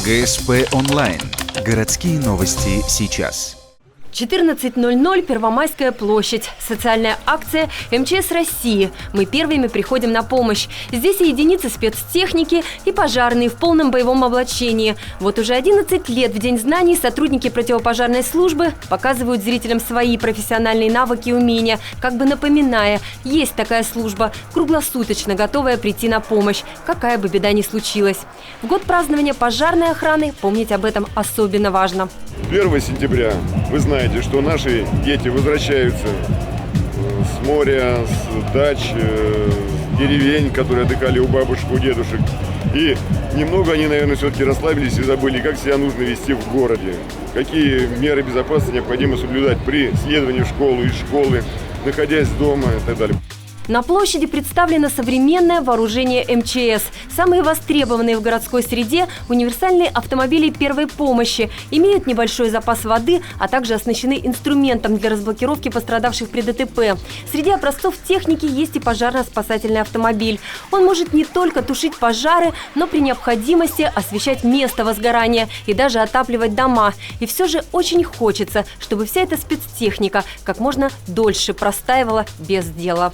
ГСП онлайн. Городские новости сейчас. 14:00, Первомайская площадь. Социальная акция МЧС России. Мы первыми приходим на помощь. Здесь и единицы спецтехники, и пожарные в полном боевом облачении. Вот уже 11 лет в День знаний сотрудники противопожарной службы показывают зрителям свои профессиональные навыки и умения, как бы напоминая, есть такая служба, круглосуточно готовая прийти на помощь, какая бы беда ни случилась. В год празднования пожарной охраны помнить об этом особенно важно. 1 сентября вы знаете, что наши дети возвращаются с моря, с дач, с деревень, которые отдыхали у бабушек, у дедушек. И немного они, наверное, все-таки расслабились и забыли, как себя нужно вести в городе. Какие меры безопасности необходимо соблюдать при следовании в школу, из школы, находясь дома и так далее. На площади представлено современное вооружение МЧС. Самые востребованные в городской среде универсальные автомобили первой помощи, имеют небольшой запас воды, а также оснащены инструментом для разблокировки пострадавших при ДТП. Среди образцов техники есть и пожарно-спасательный автомобиль. Он может не только тушить пожары, но при необходимости освещать место возгорания и даже отапливать дома. И все же очень хочется, чтобы вся эта спецтехника как можно дольше простаивала без дела.